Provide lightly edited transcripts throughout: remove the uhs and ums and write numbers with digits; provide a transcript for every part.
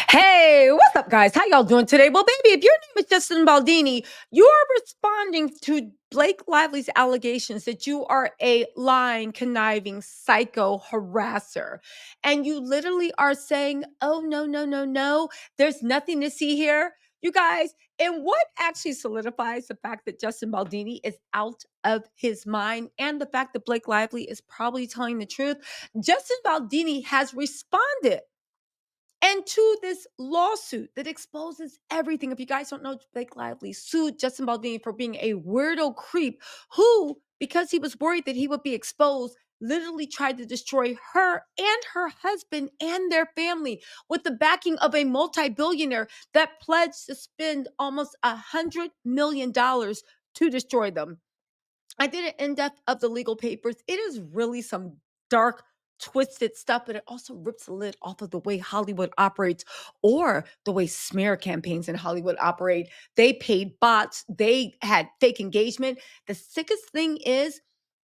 Hey, what's up, guys? How y'all doing today? Well, baby, if your name is Justin Baldini, you're responding to Blake Lively's allegations that you are a lying, conniving, psycho harasser. And you literally are saying, oh, no, no, no, no, there's nothing to see here. You guys, and what actually solidifies the fact that Justin Baldini is out of his mind and the fact that Blake Lively is probably telling the truth, Justin Baldini has responded and to this lawsuit that exposes everything. If you guys don't know, Blake Lively sued Justin Baldini for being a weirdo creep who, because he was worried that he would be exposed, literally tried to destroy her and her husband and their family with the backing of a multi-billionaire that pledged to spend almost $100 million to destroy them. I did an in-depth of the legal papers. It is really some dark, twisted stuff, but it also rips the lid off of the way Hollywood operates or the way smear campaigns in Hollywood operate. They paid bots, they had fake engagement. The sickest thing is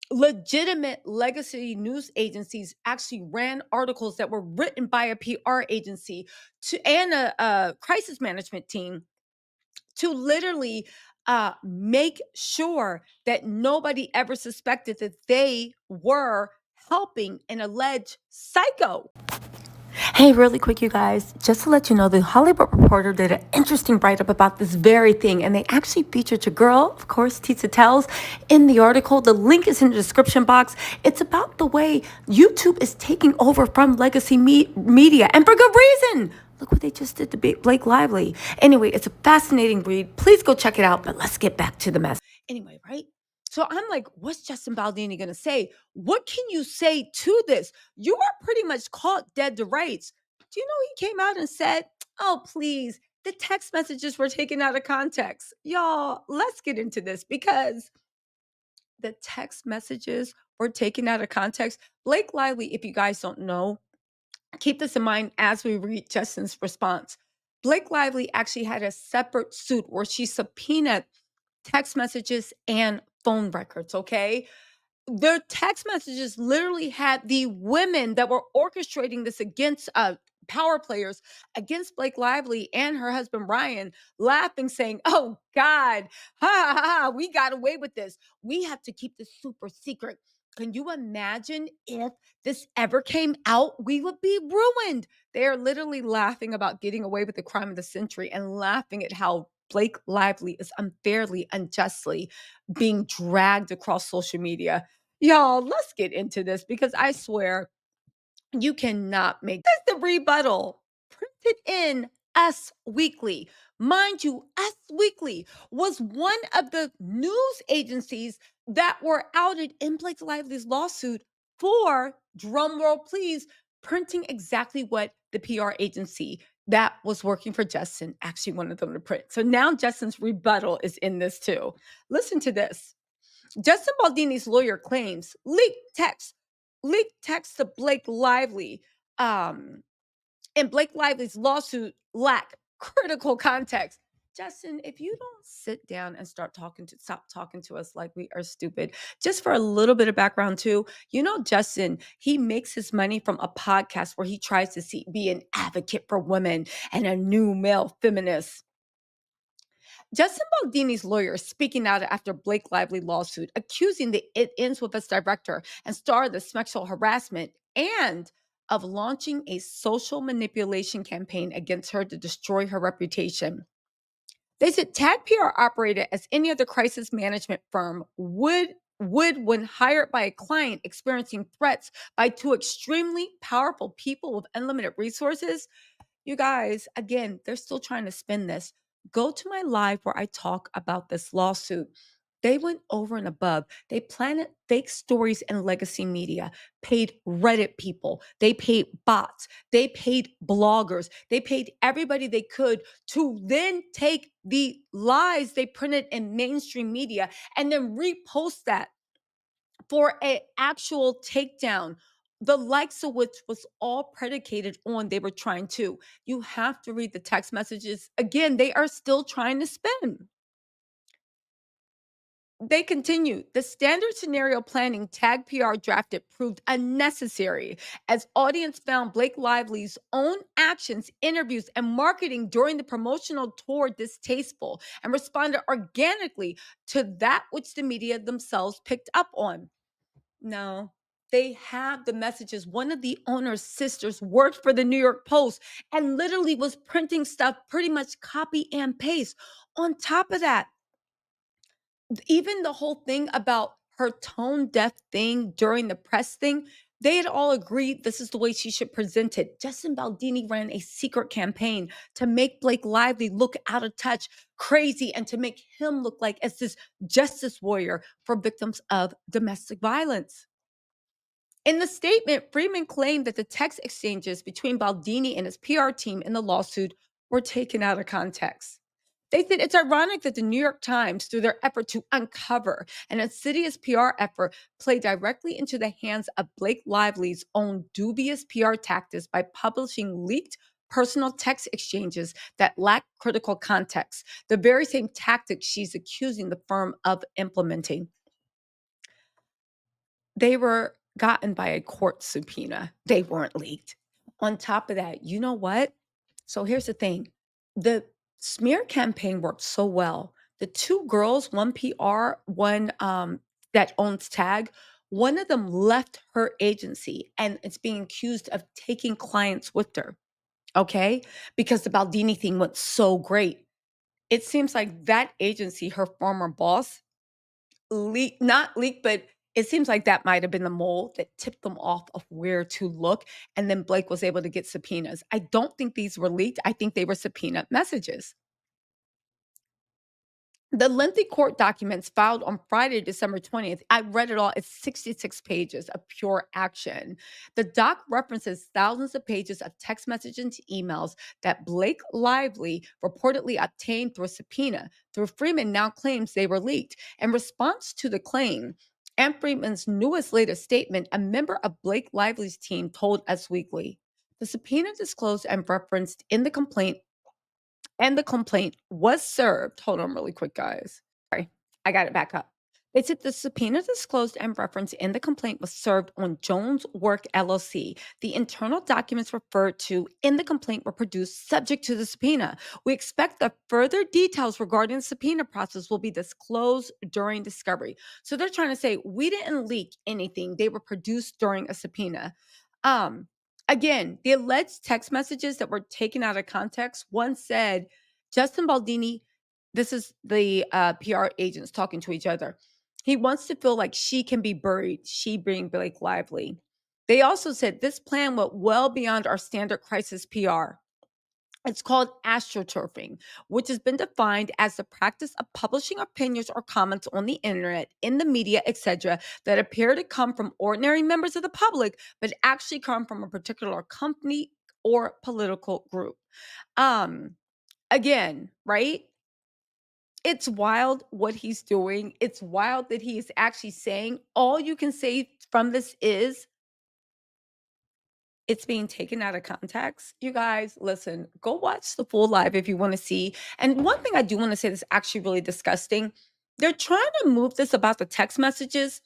legitimate legacy news agencies actually ran articles that were written by a PR agency to and a crisis management team to literally make sure that nobody ever suspected that they were helping an alleged psycho. Hey, really quick, you guys, just to let you know, the Hollywood Reporter did an interesting write up about this very thing, and they actually featured your girl, of course, Tisa Tells, in the article. The link is in the description box. It's about the way YouTube is taking over from legacy media, and for good reason. Look what they just did to Blake Lively. Anyway, it's a fascinating read. Please go check it out, but let's get back to the mess. Anyway, right? So I'm like, what's Justin Baldini going to say? What can you say to this? You are pretty much caught dead to rights. Do you know he came out and said, oh, please, the text messages were taken out of context. Y'all, let's get into this because the text messages were taken out of context. Blake Lively, if you guys don't know, keep this in mind as we read Justin's response. Blake Lively actually had a separate suit where she subpoenaed text messages and phone records, okay? Their text messages literally had the women that were orchestrating this against power players against Blake Lively and her husband Ryan laughing, saying, oh God, ha ha ha, we got away with this. We have to keep this super secret. Can you imagine if this ever came out? We would be ruined. They are literally laughing about getting away with the crime of the century and laughing at how Blake Lively is unfairly, unjustly being dragged across social media. Y'all, let's get into this because I swear you cannot make this the rebuttal. Printed in Us Weekly. Mind you, Us Weekly was one of the news agencies that were outed in Blake Lively's lawsuit for, drumroll please, printing exactly what the PR agency that was working for Justin actually wanted them to print. So now Justin's rebuttal is in this too. Listen to this. Justin Baldini's lawyer claims leaked text to Blake Lively, and Blake Lively's lawsuit lack critical context. Justin, if you don't sit down and stop talking to us like we are stupid, just for a little bit of background too, Justin, he makes his money from a podcast where he tries to be an advocate for women and a new male feminist. Justin Baldini's lawyer is speaking out after Blake Lively lawsuit, accusing the It Ends With Us director and star of the sexual harassment and of launching a social manipulation campaign against her to destroy her reputation. They said Tag PR operated as any other crisis management firm would when hired by a client experiencing threats by two extremely powerful people with unlimited resources. You guys, again, they're still trying to spin this. Go to my live where I talk about this lawsuit. They went over and above. They planted fake stories in legacy media, paid Reddit people, they paid bots, they paid bloggers, they paid everybody they could to then take the lies they printed in mainstream media and then repost that for an actual takedown, the likes of which was all predicated on they were trying to. You have to read the text messages. Again, they are still trying to spin. They continue. The standard scenario planning tag PR drafted proved unnecessary as audience found Blake Lively's own actions, interviews, and marketing during the promotional tour distasteful and responded organically to that which the media themselves picked up on. No, they have the messages. One of the owner's sisters worked for the New York Post and literally was printing stuff pretty much copy and paste. On top of that, even the whole thing about her tone deaf thing during the press thing, they had all agreed this is the way she should present it. Justin Baldini ran a secret campaign to make Blake Lively look out of touch, crazy, and to make him look like as this justice warrior for victims of domestic violence. In the statement, Freeman claimed that the text exchanges between Baldini and his PR team in the lawsuit were taken out of context. They said it's ironic that the New York Times, through their effort to uncover an insidious PR effort, played directly into the hands of Blake Lively's own dubious PR tactics by publishing leaked personal text exchanges that lack critical context, the very same tactics she's accusing the firm of implementing. They were gotten by a court subpoena. They weren't leaked. On top of that, you know what? So here's the thing. The smear campaign worked so well. The two girls, one PR, one that owns Tag, one of them left her agency and it's being accused of taking clients with her. Okay? Because the Baldini thing went so great. It seems like that agency, her former boss, not leak, but it seems like that might have been the mole that tipped them off of where to look, and then Blake was able to get subpoenas. I don't think these were leaked. I think they were subpoena messages. The lengthy court documents filed on Friday, December 20th, I read it all. It's 66 pages of pure action. The doc references thousands of pages of text messages and emails that Blake Lively reportedly obtained through a subpoena. Through Freeman now claims they were leaked. In response to the claim, and Freeman's newest latest statement, a member of Blake Lively's team told Us Weekly. The subpoena disclosed and referenced in the complaint and the complaint was served. Hold on really quick, guys. Sorry, I got it back up. They said the subpoena disclosed and referenced in the complaint was served on Jones Work LLC. The internal documents referred to in the complaint were produced subject to the subpoena. We expect that further details regarding the subpoena process will be disclosed during discovery. So they're trying to say we didn't leak anything. They were produced during a subpoena. Um, Again, the alleged text messages that were taken out of context, one said, Justin Baldini, this is the PR agents talking to each other. He wants to feel like she can be buried, she being Blake Lively. They also said this plan went well beyond our standard crisis PR. It's called astroturfing, which has been defined as the practice of publishing opinions or comments on the internet, in the media, etc., that appear to come from ordinary members of the public, but actually come from a particular company or political group. Um, Again, right? It's wild what he's doing. It's wild that he is actually saying all you can say from this is it's being taken out of context. You guys, listen, go watch the full live if you want to see. And one thing I do want to say that's actually really disgusting. They're trying to move this about the text messages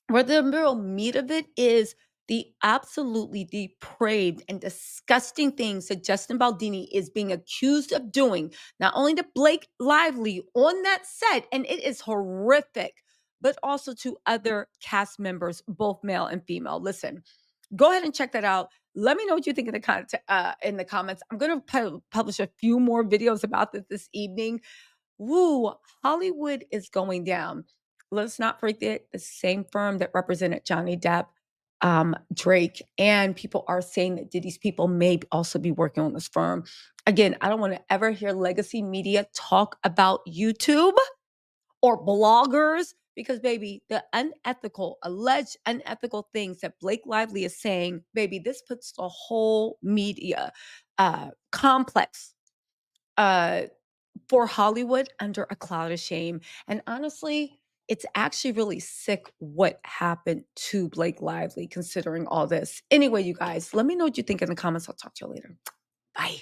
where the real meat of it is the absolutely depraved and disgusting things that Justin Baldini is being accused of doing, not only to Blake Lively on that set, and it is horrific, but also to other cast members, both male and female. Listen, go ahead and check that out. Let me know what you think in the comments. I'm going to publish a few more videos about this evening. Woo, Hollywood is going down. Let's not forget the same firm that represented Johnny Depp, Drake, and people are saying that Diddy's people may also be working on this firm. Again, I don't want to ever hear legacy media talk about YouTube or bloggers because baby, the alleged unethical things that Blake Lively is saying, baby, this puts the whole media complex uh for Hollywood under a cloud of shame. And honestly, it's actually really sick what happened to Blake Lively considering all this. Anyway, you guys, let me know what you think in the comments. I'll talk to you later. Bye.